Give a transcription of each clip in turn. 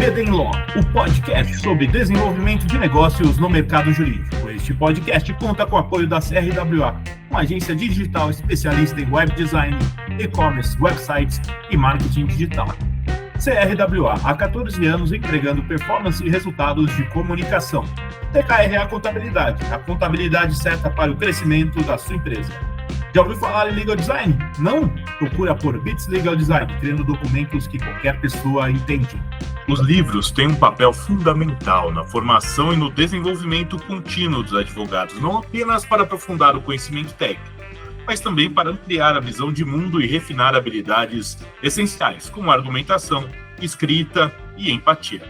BD Law, o podcast sobre desenvolvimento de negócios no mercado jurídico. Este podcast conta com o apoio da CRWA, uma agência digital especialista em web design, e-commerce, websites e marketing digital. CRWA, há 14 anos entregando performance e resultados de comunicação. TKRA Contabilidade, a contabilidade certa para o crescimento da sua empresa. Já ouviu falar em Legal Design? Não? Procura por Bits Legal Design, criando documentos que qualquer pessoa entende. Os livros têm um papel fundamental na formação e no desenvolvimento contínuo dos advogados, não apenas para aprofundar o conhecimento técnico, mas também para ampliar a visão de mundo e refinar habilidades essenciais, como argumentação, escrita e empatia.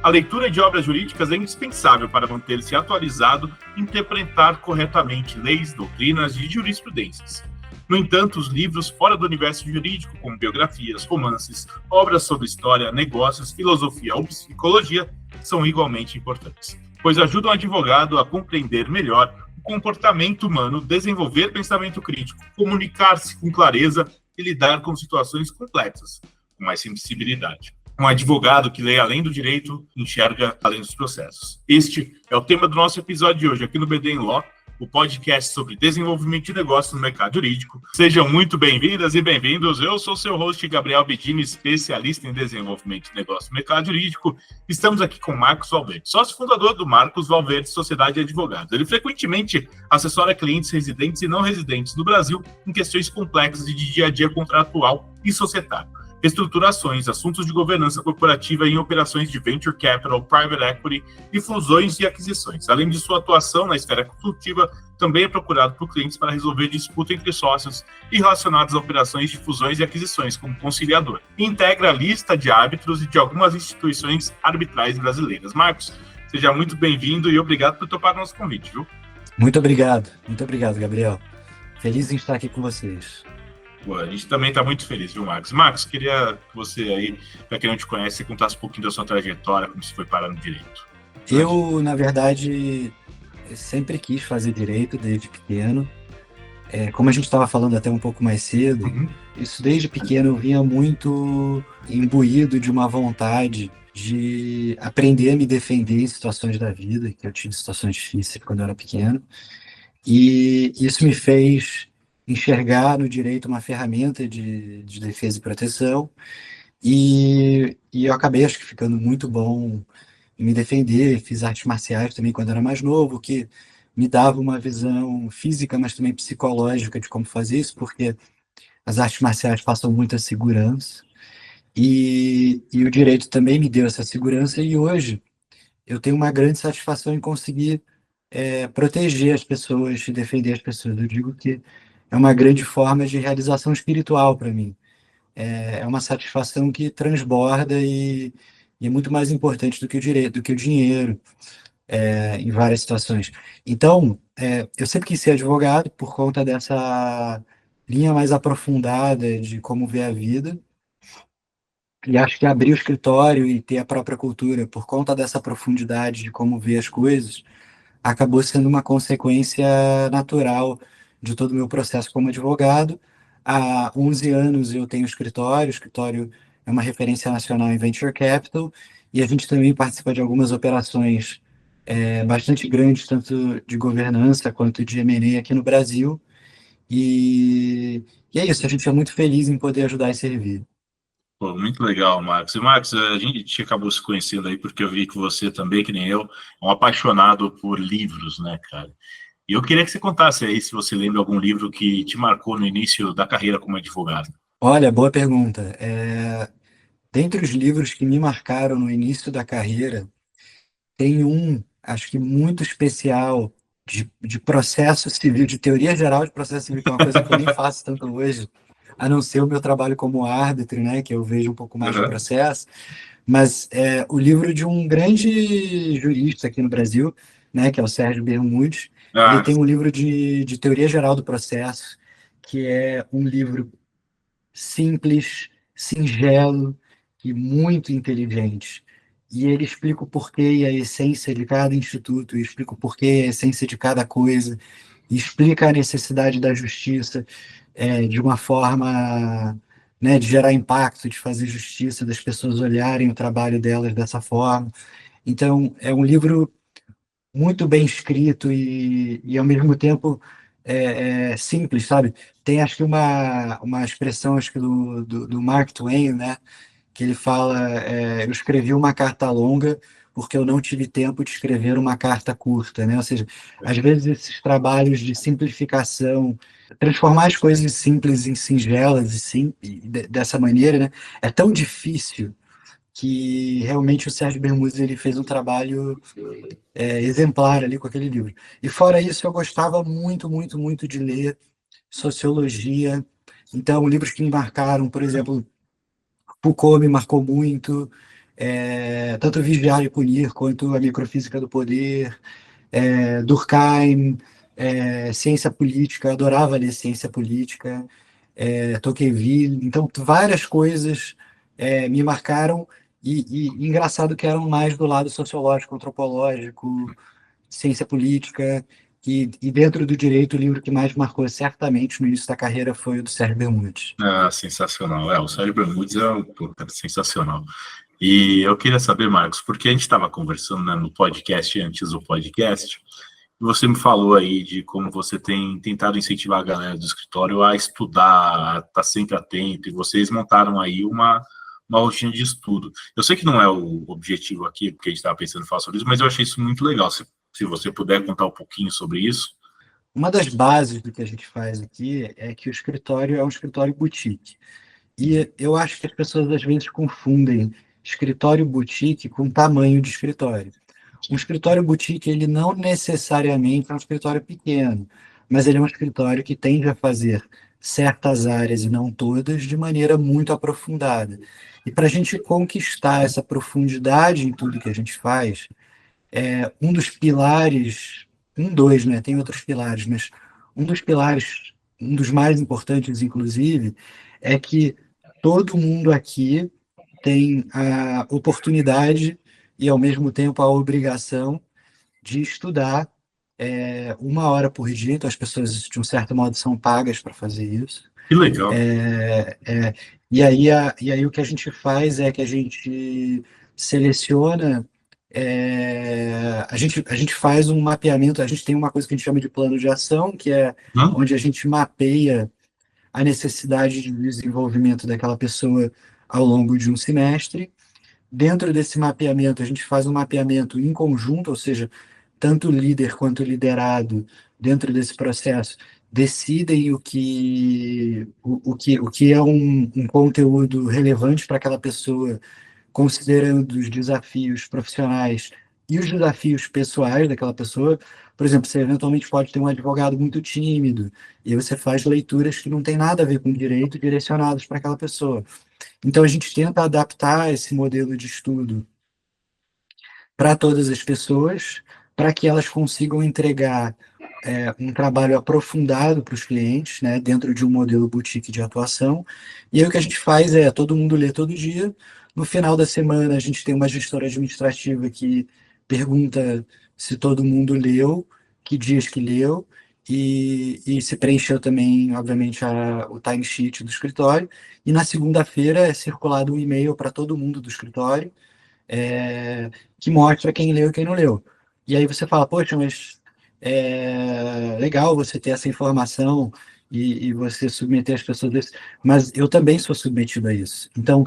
A leitura de obras jurídicas é indispensável para manter-se atualizado e interpretar corretamente leis, doutrinas e jurisprudências. No entanto, os livros fora do universo jurídico, como biografias, romances, obras sobre história, negócios, filosofia ou psicologia, são igualmente importantes, pois ajudam o advogado a compreender melhor o comportamento humano, desenvolver pensamento crítico, comunicar-se com clareza e lidar com situações complexas, com mais sensibilidade. Um advogado que lê além do direito, enxerga além dos processos. Este é o tema do nosso episódio de hoje aqui no BD Law, o podcast sobre desenvolvimento de negócios no mercado jurídico. Sejam muito bem-vindas e bem-vindos. Eu sou seu host, Gabriel Bedini, especialista em desenvolvimento de negócios no mercado jurídico. Estamos aqui com Marcos Valverde, sócio fundador do Marcos Valverde Sociedade de Advogados. Ele frequentemente assessora clientes residentes e não residentes no Brasil em questões complexas de dia a dia contratual e societário, estruturações, assuntos de governança corporativa em operações de venture capital, private equity e fusões e aquisições. Além de sua atuação na esfera consultiva, também é procurado por clientes para resolver disputa entre sócios e relacionados a operações de fusões e aquisições, como conciliador. Integra a lista de árbitros e de algumas instituições arbitrais brasileiras. Marcos, seja muito bem-vindo e obrigado por topar nosso convite, viu? Muito obrigado, Gabriel. Feliz em estar aqui com vocês. Pô, a gente também está muito feliz, viu, Marcos? Marcos, queria que você aí, para quem não te conhece, você contasse um pouquinho da sua trajetória, como você foi parar no direito. Eu, na verdade, sempre quis fazer direito desde pequeno. Como a gente estava falando até um pouco mais cedo, isso desde pequeno eu vinha muito imbuído de uma vontade de aprender a me defender em situações da vida, que eu tive situações difíceis quando eu era pequeno. E isso me fez enxergar no direito uma ferramenta de defesa e proteção, e eu acabei, acho que, ficando muito bom em me defender. Fiz artes marciais também quando era mais novo, que me dava uma visão física, mas também psicológica de como fazer isso, porque as artes marciais passam muita segurança, e o direito também me deu essa segurança, e hoje eu tenho uma grande satisfação em conseguir proteger as pessoas e defender as pessoas. Eu digo que é uma grande forma de realização espiritual para mim. É uma satisfação que transborda e é muito mais importante do que o direito, do que o dinheiro, em várias situações. Então, eu sempre quis ser advogado por conta dessa linha mais aprofundada de como ver a vida. E acho que abrir o escritório e ter a própria cultura por conta dessa profundidade de como ver as coisas acabou sendo uma consequência natural de todo o meu processo como advogado. Há 11 anos eu tenho escritório. O escritório é uma referência nacional em venture capital, e a gente também participa de algumas operações bastante grandes, tanto de governança quanto de M&A aqui no Brasil. E é isso, a gente é muito feliz em poder ajudar e servir. Pô, muito legal, Marcos. E, Marcos, a gente acabou se conhecendo aí porque eu vi que você também, que nem eu, é um apaixonado por livros, né, cara? E eu queria que você contasse aí se você lembra algum livro que te marcou no início da carreira como advogado. Olha, boa pergunta. Dentre os livros que me marcaram no início da carreira, tem um, acho que muito especial, de processo civil, de teoria geral de processo civil, que é uma coisa que eu nem faço tanto hoje, a não ser o meu trabalho como árbitro, né, que eu vejo um pouco mais de processo, mas o livro de um grande jurista aqui no Brasil, né, que é o Sérgio Bermudes. Ele tem um livro de teoria geral do processo, que é um livro simples, singelo e muito inteligente. E ele explica o porquê e a essência de cada instituto, e explica o porquê e a essência de cada coisa, e explica a necessidade da justiça de uma forma né, de gerar impacto, de fazer justiça, das pessoas olharem o trabalho delas dessa forma. Então, é um livro muito bem escrito e ao mesmo tempo simples, sabe? Tem, acho que, uma expressão, acho que do Mark Twain, né? Que ele fala, eu escrevi uma carta longa porque eu não tive tempo de escrever uma carta curta, né? Ou seja, às vezes esses trabalhos de simplificação, transformar as coisas simples em singelas dessa maneira, né? É tão difícil que realmente o Sérgio Bermúdez ele fez um trabalho exemplar ali com aquele livro. E fora isso, eu gostava muito, muito, muito de ler sociologia. Então, livros que me marcaram, por exemplo, Foucault me marcou muito, tanto Vigiar e Punir quanto A Microfísica do Poder, Durkheim, Ciência Política, eu adorava ler Ciência Política, Tocqueville, então várias coisas me marcaram e engraçado que eram mais do lado sociológico, antropológico, ciência política, e dentro do direito o livro que mais marcou certamente no início da carreira foi o do Sérgio Bermudes. Ah, sensacional. O Sérgio Bermudes pô, cara, sensacional. E eu queria saber, Marcos, porque a gente estava conversando, né, no podcast, antes do podcast, e você me falou aí de como você tem tentado incentivar a galera do escritório a estudar, a estar sempre atento, e vocês montaram aí uma rotina de estudo. Eu sei que não é o objetivo aqui, porque a gente estava pensando em falar sobre isso, mas eu achei isso muito legal. Se você puder contar um pouquinho sobre isso. Uma das bases do que a gente faz aqui é que o escritório é um escritório boutique. E eu acho que as pessoas às vezes confundem escritório boutique com tamanho de escritório. Um escritório boutique, ele não necessariamente é um escritório pequeno, mas ele é um escritório que tende a fazer certas áreas, e não todas, de maneira muito aprofundada. E para a gente conquistar essa profundidade em tudo que a gente faz, um dos pilares, dois, né? Tem outros pilares, mas um dos pilares, um dos mais importantes, inclusive, é que todo mundo aqui tem a oportunidade e, ao mesmo tempo, a obrigação de estudar 1 hora por dia. Então, as pessoas, de um certo modo, são pagas para fazer isso. Que legal. E aí o que a gente faz é que a gente seleciona, a gente faz um mapeamento, a gente tem uma coisa que a gente chama de plano de ação, que é Hã? onde a gente mapeia a necessidade de desenvolvimento daquela pessoa ao longo de um semestre. Dentro desse mapeamento, a gente faz um mapeamento em conjunto, ou seja, tanto o líder quanto o liderado, dentro desse processo, decidem o que é um conteúdo relevante para aquela pessoa, considerando os desafios profissionais e os desafios pessoais daquela pessoa. Por exemplo, você eventualmente pode ter um advogado muito tímido, e você faz leituras que não têm nada a ver com direito, direcionadas para aquela pessoa. Então, a gente tenta adaptar esse modelo de estudo para todas as pessoas, para que elas consigam entregar um trabalho aprofundado para os clientes, né, dentro de um modelo boutique de atuação. E aí o que a gente faz é, todo mundo lê todo dia. No final da semana, a gente tem uma gestora administrativa que pergunta se todo mundo leu, que dias que leu, e se preencheu também, obviamente, o timesheet do escritório. E na segunda-feira é circulado um e-mail para todo mundo do escritório, que mostra quem leu e quem não leu. E aí você fala, poxa, mas é legal você ter essa informação e você submeter as pessoas a isso, mas eu também sou submetido a isso. Então,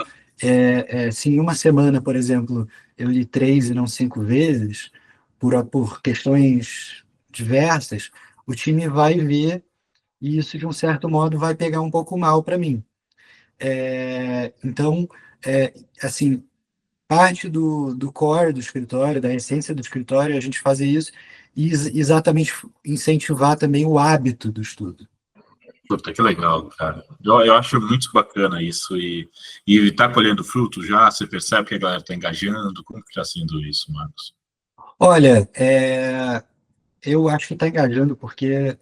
se em uma semana, por exemplo, eu li 3 e não 5 vezes, por questões diversas, o time vai ver e isso, de um certo modo, vai pegar um pouco mal para mim. Então, assim, parte do core do escritório, da essência do escritório, é a gente fazer isso e exatamente incentivar também o hábito do estudo. Puta, que legal, cara. Eu acho muito bacana isso. E tá colhendo fruto já? Você percebe que a galera tá engajando? Como que tá sendo isso, Marcos? Olha, eu acho que está engajando porque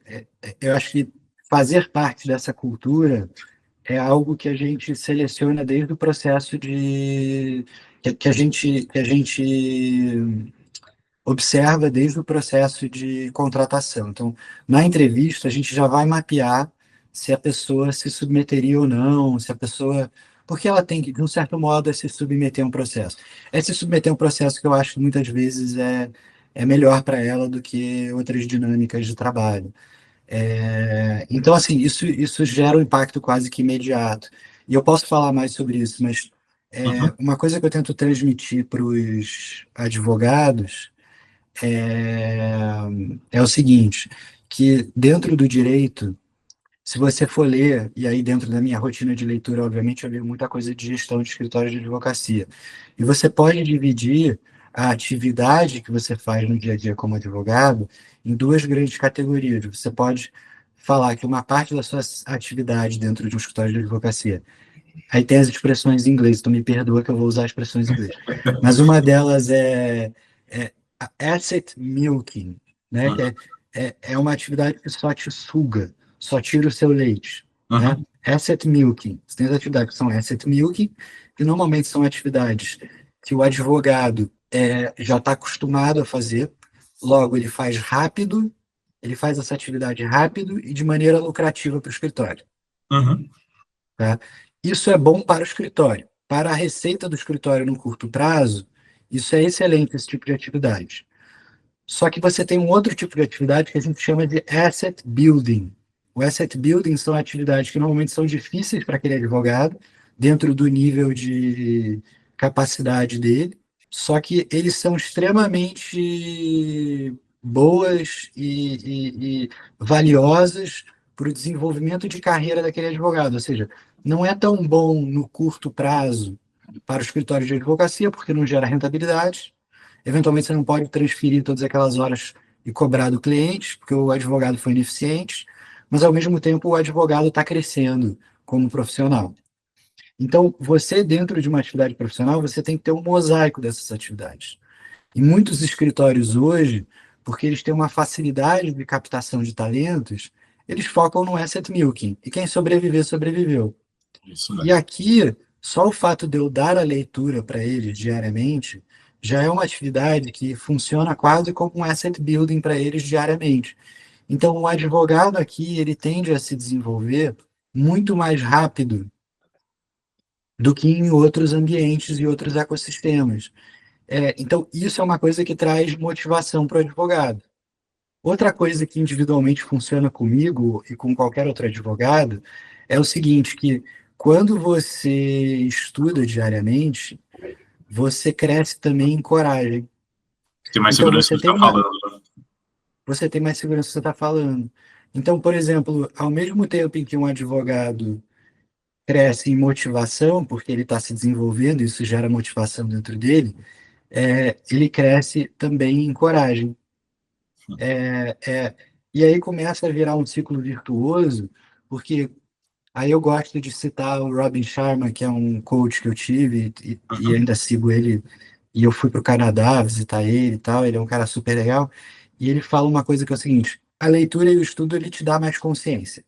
eu acho que fazer parte dessa cultura é algo que a gente seleciona desde o processo que a gente observa desde o processo de contratação. Então, na entrevista, a gente já vai mapear se a pessoa se submeteria ou não, se a pessoa. Porque ela tem que, de um certo modo, se submeter a um processo. É se submeter a um processo que eu acho que muitas vezes é melhor para ela do que outras dinâmicas de trabalho. Então, assim, isso gera um impacto quase que imediato. E eu posso falar mais sobre isso, mas Uhum, uma coisa que eu tento transmitir para os advogados é o seguinte, que dentro do direito, se você for ler, e aí dentro da minha rotina de leitura, obviamente, eu leio muita coisa de gestão de escritório de advocacia. E você pode dividir a atividade que você faz no dia a dia como advogado em duas grandes categorias. Você pode falar que uma parte da sua atividade dentro de um escritório de advocacia, aí tem as expressões em inglês, então me perdoa que eu vou usar expressões em inglês. Mas uma delas é asset milking, né? Que uhum, é uma atividade que só te suga, só tira o seu leite, né? uhum, Asset milking. Você tem as atividades que são asset milking, que normalmente são atividades que o advogado já está acostumado a fazer, logo ele faz rápido, ele faz essa atividade rápido e de maneira lucrativa para o escritório. uhum, Tá? Isso é bom para o escritório. Para a receita do escritório no curto prazo, isso é excelente, esse tipo de atividade. Só que você tem um outro tipo de atividade que a gente chama de asset building. O asset building são atividades que normalmente são difíceis para aquele advogado, dentro do nível de capacidade dele, só que eles são extremamente boas e valiosas para o desenvolvimento de carreira daquele advogado. Ou seja, não é tão bom no curto prazo para o escritório de advocacia, porque não gera rentabilidade. Eventualmente, você não pode transferir todas aquelas horas e cobrar do cliente, porque o advogado foi ineficiente, mas, ao mesmo tempo, o advogado está crescendo como profissional. Então, você, dentro de uma atividade profissional, você tem que ter um mosaico dessas atividades. E muitos escritórios hoje, porque eles têm uma facilidade de captação de talentos, eles focam no asset milking. E quem sobreviver, sobreviveu. isso E mesmo. aqui, só o fato de eu dar a leitura para eles diariamente já é uma atividade que funciona quase como um asset building para eles diariamente. Então, o advogado aqui, ele tende a se desenvolver muito mais rápido do que em outros ambientes e outros ecossistemas. Então, isso é uma coisa que traz motivação para o advogado. Outra coisa que individualmente funciona comigo e com qualquer outro advogado é o seguinte, que quando você estuda diariamente, você cresce também em coragem. Tem mais Então, segurança do que está falando, né? você tem mais segurança do que você está falando. Então, por exemplo, ao mesmo tempo em que um advogado cresce em motivação, porque ele está se desenvolvendo, isso gera motivação dentro dele, ele cresce também em coragem. É, é, e aí começa a virar um ciclo virtuoso, porque aí eu gosto de citar o Robin Sharma, que é um coach que eu tive e Uhum. ainda sigo ele, e eu fui para o Canadá visitar ele e tal, ele é um cara super legal, e ele fala uma coisa que é o seguinte, a leitura e o estudo ele te dá mais consciência.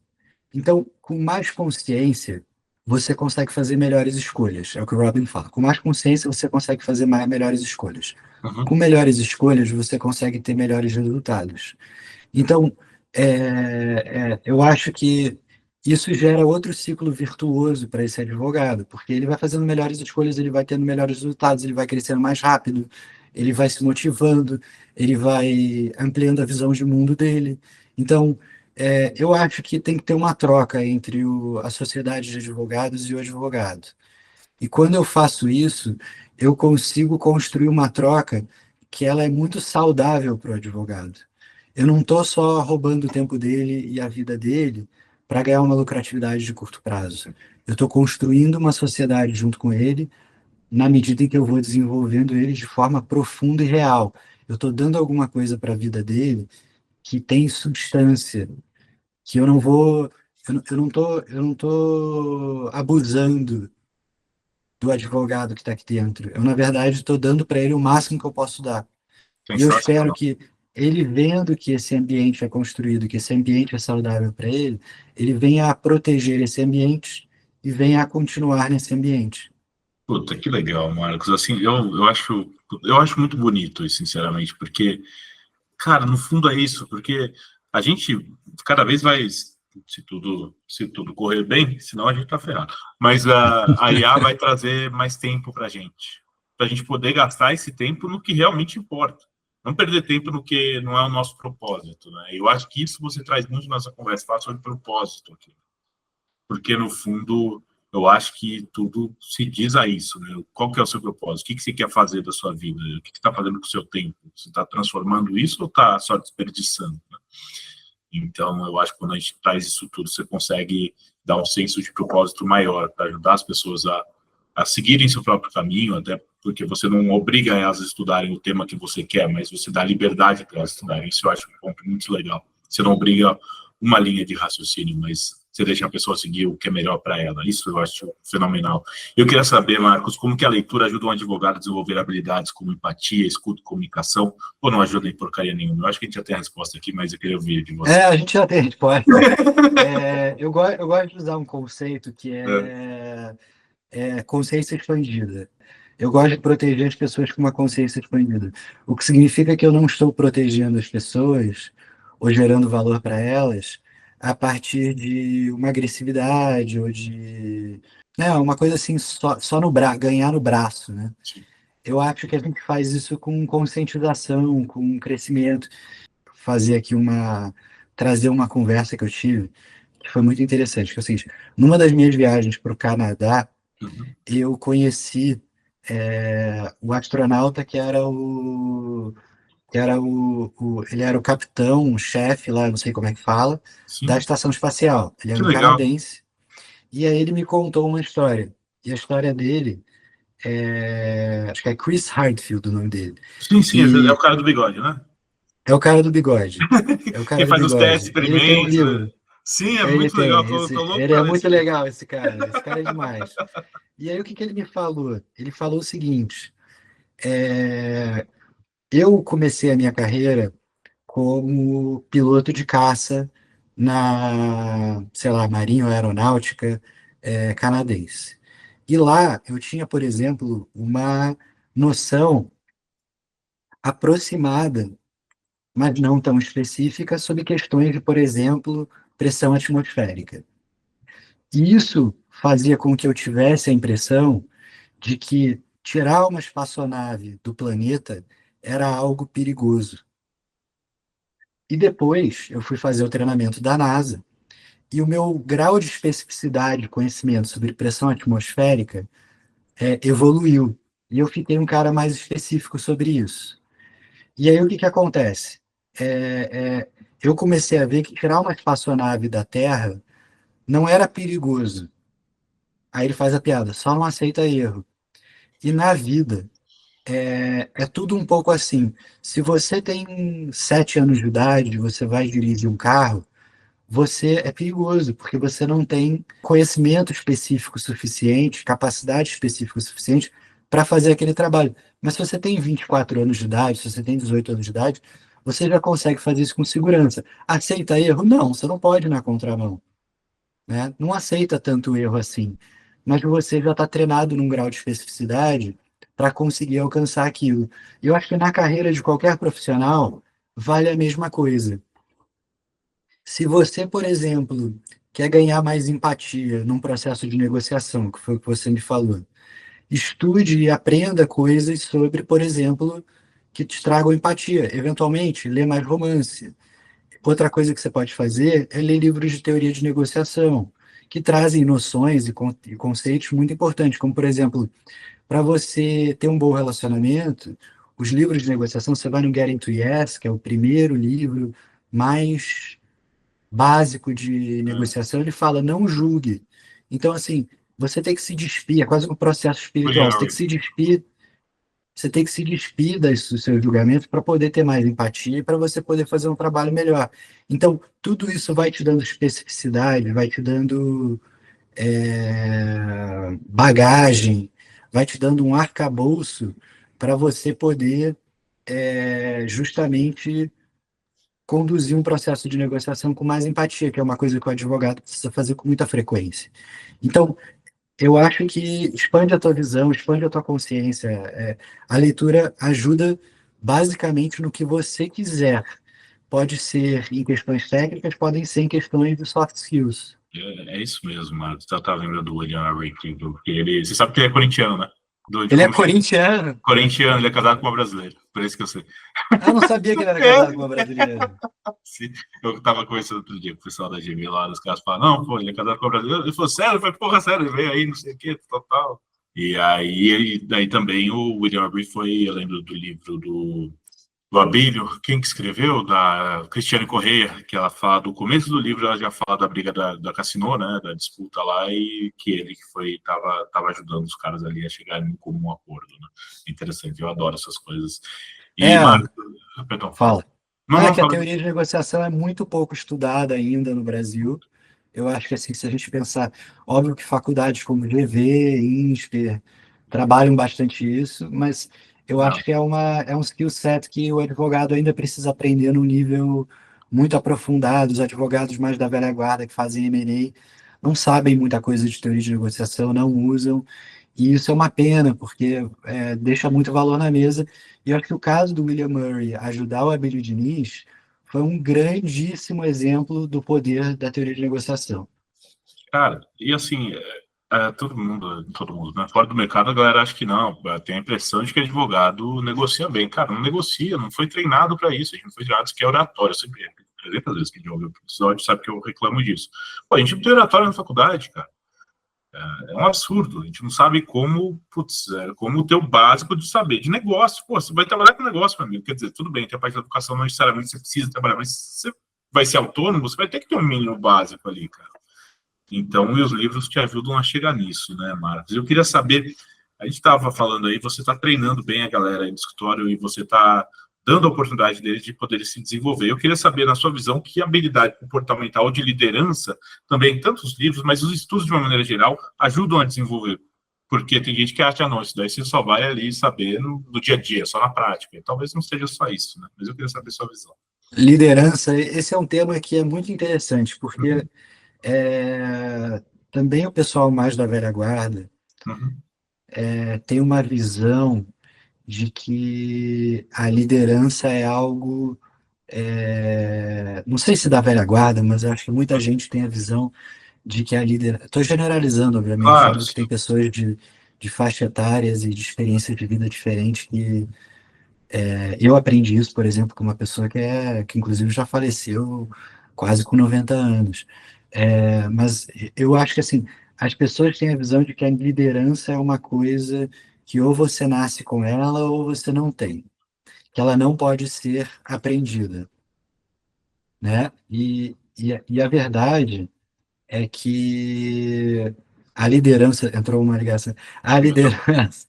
Então, com mais consciência, você consegue fazer melhores escolhas, é o que o Robin fala. Com mais consciência, você consegue fazer melhores escolhas. Uhum. Com melhores escolhas, você consegue ter melhores resultados. Então, eu acho que isso gera outro ciclo virtuoso para esse advogado, porque ele vai fazendo melhores escolhas, ele vai tendo melhores resultados, ele vai crescendo mais rápido, ele vai se motivando, ele vai ampliando a visão de mundo dele. Então, eu acho que tem que ter uma troca entre a sociedade de advogados e o advogado. E quando eu faço isso, eu consigo construir uma troca que ela é muito saudável para o advogado. Eu não estou só roubando o tempo dele e a vida dele para ganhar uma lucratividade de curto prazo. Eu estou construindo uma sociedade junto com ele, na medida em que eu vou desenvolvendo ele de forma profunda e real. Eu estou dando alguma coisa para a vida dele que tem substância, que eu não vou, eu não tô abusando do advogado que está aqui dentro. Eu, na verdade, estou dando para ele o máximo que eu posso dar. E eu espero Sensacional. que ele, vendo que esse ambiente é construído, que esse ambiente é saudável para ele, ele venha a proteger esse ambiente e venha a continuar nesse ambiente. Puta, que legal, Marcos. Assim, eu acho muito bonito isso, sinceramente, porque, cara, no fundo é isso, porque a gente cada vez vai Se tudo correr bem, senão a gente tá ferrado. Mas a IA vai trazer mais tempo para a gente poder gastar esse tempo no que realmente importa. Não perder tempo no que não é o nosso propósito, né? Eu acho que isso você traz muito nessa conversa, fala sobre propósito aqui. Porque, no fundo, eu acho que tudo se diz a isso, né? Qual que é o seu propósito? O que você quer fazer da sua vida? O que você está fazendo com o seu tempo? Você está transformando isso ou está só desperdiçando, né? Então, eu acho que quando a gente traz isso tudo, você consegue dar um senso de propósito maior para ajudar as pessoas a seguirem seu próprio caminho, até porque você não obriga elas a estudarem o tema que você quer, mas você dá liberdade para elas estudarem. Isso eu acho um ponto muito legal. Você não obriga uma linha de raciocínio, mas você deixa a pessoa seguir o que é melhor para ela. Isso eu acho fenomenal. Eu queria saber, Marcos, como que a leitura ajuda um advogado a desenvolver habilidades como empatia, escuta e comunicação, ou não ajuda em porcaria nenhuma? Eu acho que a gente já tem a resposta aqui, mas eu queria ouvir de você. A gente já tem a resposta. Eu gosto de usar um conceito que é consciência expandida. Eu gosto de proteger as pessoas com uma consciência expandida. O que significa que eu não estou protegendo as pessoas ou gerando valor para elas a partir de uma agressividade ou de uma coisa assim, só no ganhar no braço, né? Sim. Eu acho que a gente faz isso com conscientização, com crescimento. Trazer uma conversa que eu tive, que foi muito interessante, que é o seguinte: numa das minhas viagens para o Canadá, eu conheci o astronauta que era ele era o capitão, o chefe lá, não sei como é que fala, Sim. da estação espacial. Ele era Que um legal. canadense. E aí ele me contou uma história. E a história dele acho que é Chris Hadfield o nome dele. Sim, é o cara do bigode, né? É o cara do bigode. É o cara Quem do faz os bigode. testes, Ele tem um experimentos. livro. Sim, é muito legal. Tô louco Ele pra é ler muito esse legal, esse cara. Esse cara é demais. E aí, o que ele me falou? Ele falou o seguinte: eu comecei a minha carreira como piloto de caça na, sei lá, Marinha ou Aeronáutica canadense. E lá eu tinha, por exemplo, uma noção aproximada, mas não tão específica, sobre questões de, por exemplo, pressão atmosférica. E isso fazia com que eu tivesse a impressão de que tirar uma espaçonave do planeta era algo perigoso. E depois eu fui fazer o treinamento da NASA, e o meu grau de especificidade de conhecimento sobre pressão atmosférica evoluiu. E eu fiquei um cara mais específico sobre isso. E aí o que acontece? Eu comecei a ver que tirar uma espaçonave da Terra não era perigoso. Aí ele faz a piada: só não aceita erro. E na vida, é tudo um pouco assim. Se você tem 7 anos de idade, você vai dirigir um carro, você é perigoso, porque você não tem conhecimento específico suficiente, capacidade específica suficiente para fazer aquele trabalho. Mas se você tem 24 anos de idade, se você tem 18 anos de idade, você já consegue fazer isso com segurança. Aceita erro? Não, você não pode ir na contramão, né? Não aceita tanto erro assim. Mas você já está treinado num grau de especificidade para conseguir alcançar aquilo. E eu acho que na carreira de qualquer profissional vale a mesma coisa. Se você, por exemplo, quer ganhar mais empatia num processo de negociação, que foi o que você me falou, estude e aprenda coisas sobre, por exemplo, que te tragam empatia. Eventualmente, lê mais romance. Outra coisa que você pode fazer é ler livros de teoria de negociação, que trazem noções e conceitos muito importantes, como, por exemplo, para você ter um bom relacionamento, os livros de negociação, você vai no Getting to Yes, que é o primeiro livro mais básico de negociação, ele fala: não julgue. Então, assim, você tem que se despir, é quase um processo espiritual, você tem que se despir. Você tem que se despir dos seus julgamentos para poder ter mais empatia e para você poder fazer um trabalho melhor. Então, tudo isso vai te dando especificidade, vai te dando bagagem, vai te dando um arcabouço para você poder justamente conduzir um processo de negociação com mais empatia, que é uma coisa que o advogado precisa fazer com muita frequência. Então, eu acho que expande a tua visão, expande a tua consciência. A leitura ajuda basicamente no que você quiser, pode ser em questões técnicas, podem ser em questões de soft skills. É isso mesmo, mano. Você tá lembrando do William Henry, porque ele, você sabe que ele é corintiano, né? De Ele é como chama? corintiano. Corintiano, ele é casado com uma brasileira, por isso que eu sei. Eu não sabia que ele era casado com uma brasileira. Sim, eu tava conversando outro dia com o pessoal da GV lá, os caras falaram, não, pô, ele é casado com uma brasileira. Ele falou, sério? Eu falei, porra, sério, ele veio aí, não sei o que, total. E aí, daí também o William Henry foi, eu lembro do livro do Abílio, quem que escreveu? Da Cristiane Correia, que ela fala do começo do livro, ela já fala da briga da Cassino, né, da disputa lá, e que ele que foi, tava ajudando os caras ali a chegarem em comum acordo, né? Interessante, eu adoro essas coisas. E, Marco, perdão. Fala. Não, não, Que a fala. teoria de negociação é muito pouco estudada ainda no Brasil. Eu acho que, assim, se a gente pensar, óbvio que faculdades como GV, INSPER, trabalham bastante isso, mas eu Não, acho que é um skill set que o advogado ainda precisa aprender num nível muito aprofundado. Os advogados mais da velha guarda que fazem M&A não sabem muita coisa de teoria de negociação, não usam, e isso é uma pena, porque deixa muito valor na mesa. E eu acho que o caso do William Murray ajudar o Abílio Diniz foi um grandíssimo exemplo do poder da teoria de negociação. cara, e assim, todo mundo, né? Fora do mercado, a galera acha que não, tem a impressão de que advogado negocia bem. Cara, não negocia, não foi treinado para isso, a gente não foi treinado, isso que é oratório, sempre 300 vezes que a gente ouve o episódio, sabe que eu reclamo disso. Pô, a gente não tem oratório na faculdade, cara. É um absurdo, a gente não sabe como, como ter o básico de saber de negócio. Pô, você vai trabalhar com negócio, meu amigo, quer dizer, tudo bem, tem a parte da educação, não necessariamente você precisa trabalhar, mas você vai ser autônomo, você vai ter que ter um mínimo básico ali, cara. Então, e os livros te ajudam a chegar nisso, né, Marcos? Eu queria saber, a gente estava falando aí, você está treinando bem a galera aí do escritório e você está dando a oportunidade deles de poderem se desenvolver. Eu queria saber, na sua visão, que habilidade comportamental de liderança, também tanto os livros, mas os estudos de uma maneira geral, ajudam a desenvolver. Porque tem gente que acha, não, isso daí você só vai ali saber no dia a dia, só na prática. E talvez não seja só isso, né? Mas eu queria saber a sua visão. Liderança, esse é um tema que é muito interessante, porque também o pessoal mais da velha guarda Uhum. tem uma visão de que a liderança é algo, não sei se da velha guarda, mas eu acho que muita gente tem a visão de que a liderança. Estou generalizando, obviamente, Claro, óbvio que tem pessoas de faixa etárias e de experiência de vida diferente que eu aprendi isso, por exemplo, com uma pessoa que inclusive já faleceu quase com 90 anos. Mas eu acho que assim, as pessoas têm a visão de que a liderança é uma coisa que ou você nasce com ela ou você não tem, que ela não pode ser aprendida, né? E a verdade é que a liderança, entrou uma ligação, a liderança,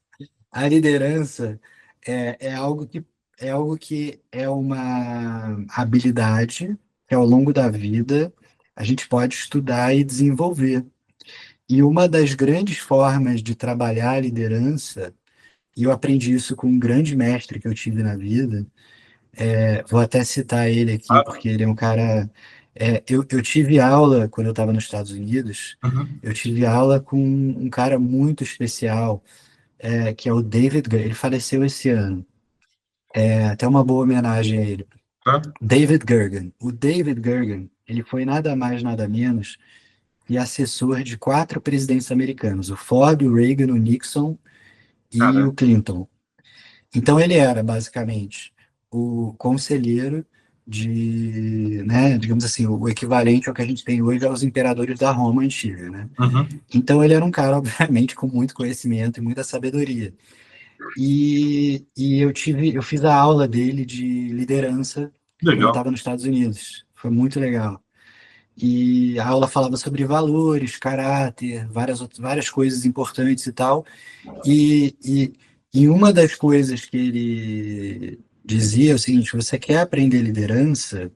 a liderança é algo que é uma habilidade que ao longo da vida a gente pode estudar e desenvolver. E uma das grandes formas de trabalhar a liderança, e eu aprendi isso com um grande mestre que eu tive na vida, vou até citar ele aqui, claro. porque ele é um cara. Eu tive aula, quando eu estava nos Estados Unidos, Uhum. eu tive aula com um cara muito especial, que é o David Gray. Ele faleceu esse ano. Até uma boa homenagem a ele. Tá? David Gergen. O David Gergen, ele foi nada mais, nada menos que assessor de 4 presidentes americanos: o Ford, o Reagan, o Nixon e Cara, o Clinton. Então ele era basicamente o conselheiro de, né, digamos assim, o equivalente ao que a gente tem hoje aos imperadores da Roma antiga, né? uhum. Então ele era um cara, obviamente, com muito conhecimento e muita sabedoria. E eu fiz a aula dele de liderança quando eu Legal. estava nos Estados Unidos. Foi muito legal. E a aula falava sobre valores, caráter, várias coisas importantes e tal. E uma das coisas que ele dizia é o seguinte: você quer aprender liderança,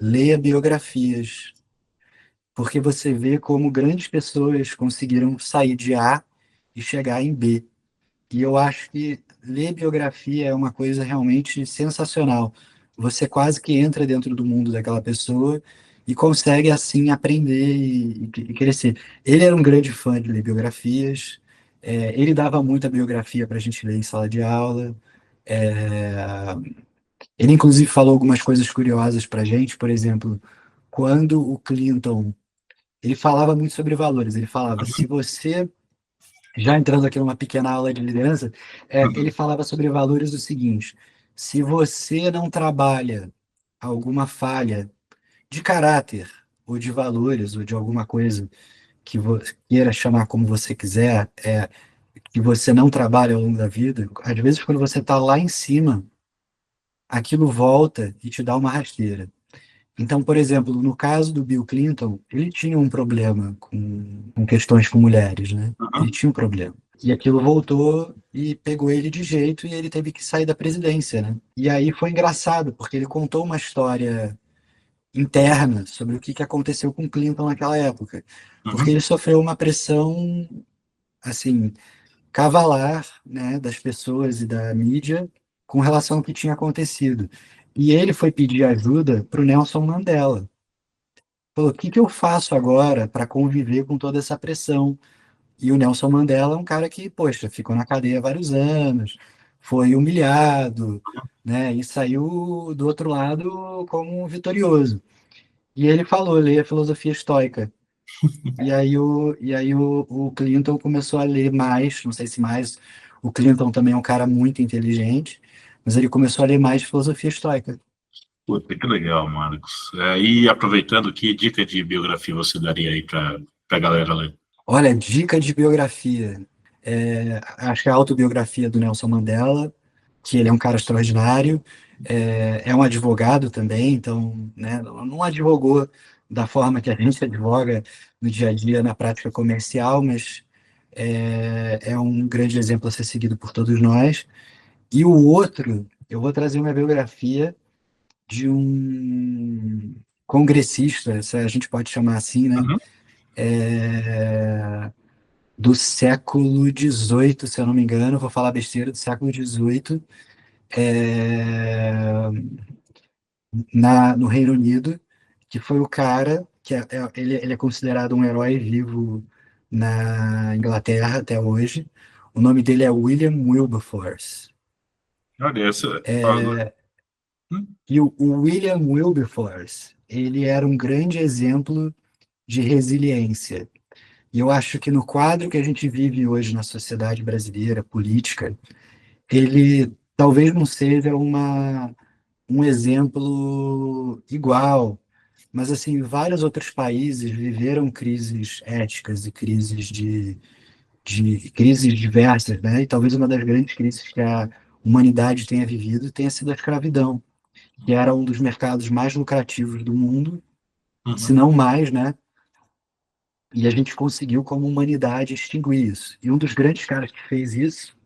leia biografias, porque você vê como grandes pessoas conseguiram sair de A e chegar em B. E eu acho que ler biografia é uma coisa realmente sensacional. Você quase que entra dentro do mundo daquela pessoa e consegue, assim, aprender e crescer. Ele era um grande fã de ler biografias, ele dava muita biografia para a gente ler em sala de aula. É, Ele, inclusive, falou algumas coisas curiosas para gente, por exemplo, quando o Clinton, ele falava muito sobre valores, ele falava, se você, já entrando aqui numa pequena aula de liderança, ele falava sobre valores o seguinte, se você não trabalha alguma falha de caráter, ou de valores, ou de alguma coisa que você queira chamar como você quiser, que você não trabalha ao longo da vida, às vezes quando você está lá em cima, aquilo volta e te dá uma rasteira. Então, por exemplo, no caso do Bill Clinton, ele tinha um problema com questões com mulheres, né? Ele Uhum. tinha um problema. E aquilo voltou e pegou ele de jeito e ele teve que sair da presidência, né? E aí foi engraçado, porque ele contou uma história interna sobre o que aconteceu com Clinton naquela época. Porque Uhum. ele sofreu uma pressão, assim, cavalar, né, das pessoas e da mídia com relação ao que tinha acontecido. E ele foi pedir ajuda para o Nelson Mandela. Falou, o que que eu faço agora para conviver com toda essa pressão? E o Nelson Mandela é um cara que, poxa, ficou na cadeia há vários anos, foi humilhado, né, e saiu do outro lado como um vitorioso. E ele falou, leia a filosofia estoica. E aí o Clinton começou a ler mais, não sei se mais, o Clinton também é um cara muito inteligente, mas ele começou a ler mais filosofia estoica. Puta, que legal, Marcos. E aproveitando, que dica de biografia você daria aí para a galera ler? Olha, dica de biografia. Acho que é a autobiografia do Nelson Mandela, que ele é um cara extraordinário, é um advogado também, então, né, não advogou da forma que a gente advoga no dia a dia, na prática comercial, mas é um grande exemplo a ser seguido por todos nós. E o outro, eu vou trazer uma biografia de um congressista, se a gente pode chamar assim, né? Uhum. É, do século XVIII, se eu não me engano, vou falar besteira, do século XVIII, é, no Reino Unido, que foi o cara que ele é considerado um herói vivo na Inglaterra até hoje. O nome dele é William Wilberforce. Olha, essa. Hum. E o William Wilberforce, ele era um grande exemplo de resiliência. E eu acho que no quadro que a gente vive hoje na sociedade brasileira, política, ele talvez não seja um exemplo igual, mas assim, vários outros países viveram crises éticas e de crises diversas, né? E talvez uma das grandes crises que a humanidade tenha vivido tenha sido a escravidão, que era um dos mercados mais lucrativos do mundo, se Uhum. não mais, né? E a gente conseguiu, como humanidade, extinguir isso. E um dos grandes caras que fez isso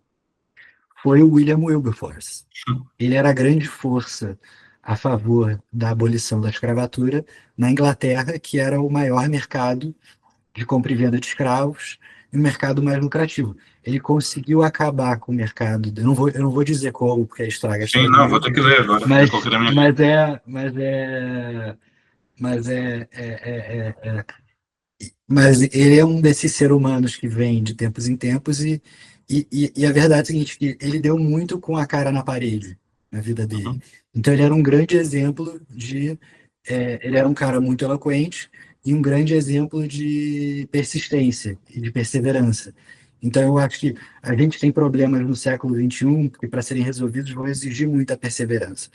foi o William Wilberforce. Ele era a grande força a favor da abolição da escravatura na Inglaterra, que era o maior mercado de compra e venda de escravos e o mercado mais lucrativo. Ele conseguiu acabar com o mercado. Eu não vou dizer como, porque estraga a Sim, história do não, vou ter livro, que ler agora, já mas, coloquei na minha lista. mas é, mas é, mas mas ele é um desses seres humanos que vem de tempos em tempos e a verdade é a seguinte, que ele deu muito com a cara na parede na vida dele. Uhum. Então ele era um grande exemplo ele era um cara muito eloquente e um grande exemplo de persistência e de perseverança. Então eu acho que a gente tem problemas no século XXI que para serem resolvidos vão exigir muita perseverança.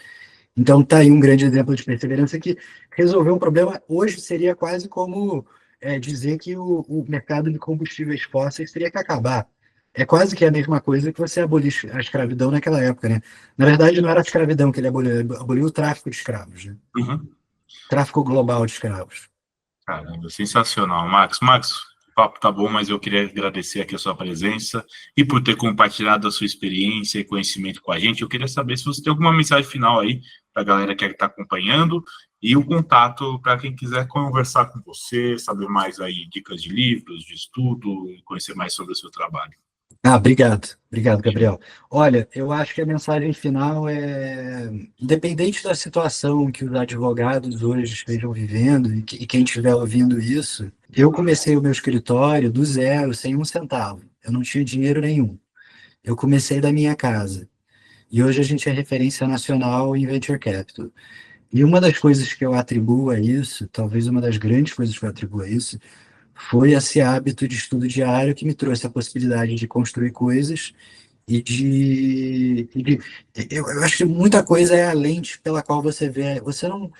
Então, está aí um grande exemplo de perseverança que resolver um problema hoje seria quase como dizer que o mercado de combustíveis fósseis teria que acabar. É quase que a mesma coisa que você abolir a escravidão naquela época, né? Na verdade, não era a escravidão que ele aboliu o tráfico de escravos, né? Uhum. Tráfico global de escravos. Caramba, sensacional, Max. Max, o papo tá bom, mas eu queria agradecer aqui a sua presença e por ter compartilhado a sua experiência e conhecimento com a gente. Eu queria saber se você tem alguma mensagem final aí para a galera que está acompanhando e o contato para quem quiser conversar com você, saber mais aí dicas de livros, de estudo e conhecer mais sobre o seu trabalho. Ah, obrigado. Obrigado, Gabriel. Olha, eu acho que a mensagem final independente da situação que os advogados hoje estejam vivendo e quem estiver ouvindo isso, eu comecei o meu escritório do zero, sem um centavo. Eu não tinha dinheiro nenhum. Eu comecei da minha casa. e hoje a gente é referência nacional em Venture Capital. E uma das coisas que eu atribuo a isso, talvez uma das grandes coisas que eu atribuo a isso, foi esse hábito de estudo diário que me trouxe a possibilidade de construir coisas eu acho que muita coisa é a lente pela qual você vê. Você não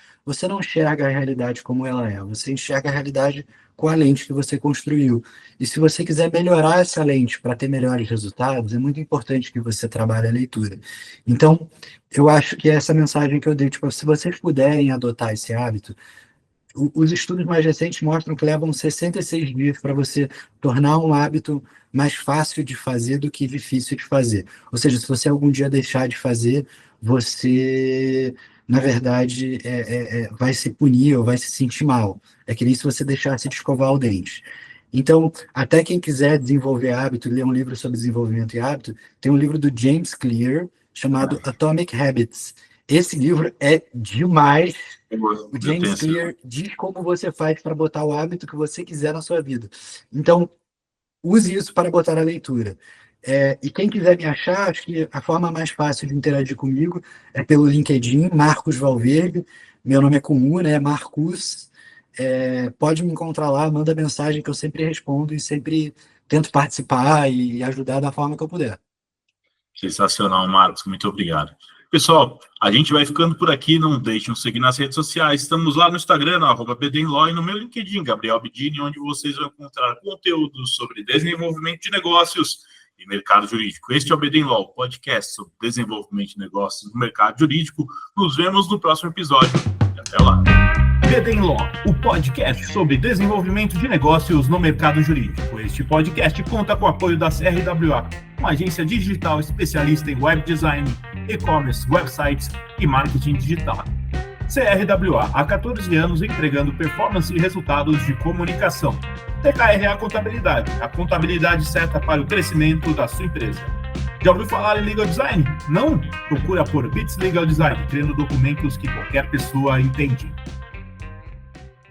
enxerga a realidade como ela é, você enxerga a realidade com a lente que você construiu. E se você quiser melhorar essa lente para ter melhores resultados, é muito importante que você trabalhe a leitura. Então, eu acho que essa mensagem que eu dei, tipo, se vocês puderem adotar esse hábito, os estudos mais recentes mostram que levam 66 dias para você tornar um hábito mais fácil de fazer do que difícil de fazer. Ou seja, se você algum dia deixar de fazer, você, na verdade, vai se punir ou vai se sentir mal. É que nem se você deixasse de escovar o dente. Então, até quem quiser desenvolver hábito, ler um livro sobre desenvolvimento e hábito, tem um livro do James Clear chamado Atomic Habits. Esse livro é demais. O James Clear diz como você faz para botar o hábito que você quiser na sua vida. Então, use isso para botar a leitura. E quem quiser me achar, acho que a forma mais fácil de interagir comigo é pelo LinkedIn, Marcos Valverde. Meu nome é comum, né? Marcos. Pode me encontrar lá, manda mensagem que eu sempre respondo e sempre tento participar e ajudar da forma que eu puder. Sensacional, Marcos. Muito obrigado. Pessoal, a gente vai ficando por aqui, não deixem de seguir nas redes sociais. Estamos lá no Instagram, no @BDinLaw, e no meu LinkedIn, Gabriel Bidini, onde vocês vão encontrar conteúdo sobre desenvolvimento de negócios e mercado jurídico. Este é o BDinLaw, podcast sobre desenvolvimento de negócios no mercado jurídico. Nos vemos no próximo episódio. E até lá. BDinLaw, o podcast sobre desenvolvimento de negócios no mercado jurídico. Este podcast conta com o apoio da CRWA, uma agência digital especialista em web design, e-commerce, websites e marketing digital. CRWA, há 14 anos entregando performance e resultados de comunicação. TKRA Contabilidade, a contabilidade certa para o crescimento da sua empresa. Já ouviu falar em Legal Design? Não? Procura por Bits Legal Design, criando documentos que qualquer pessoa entende.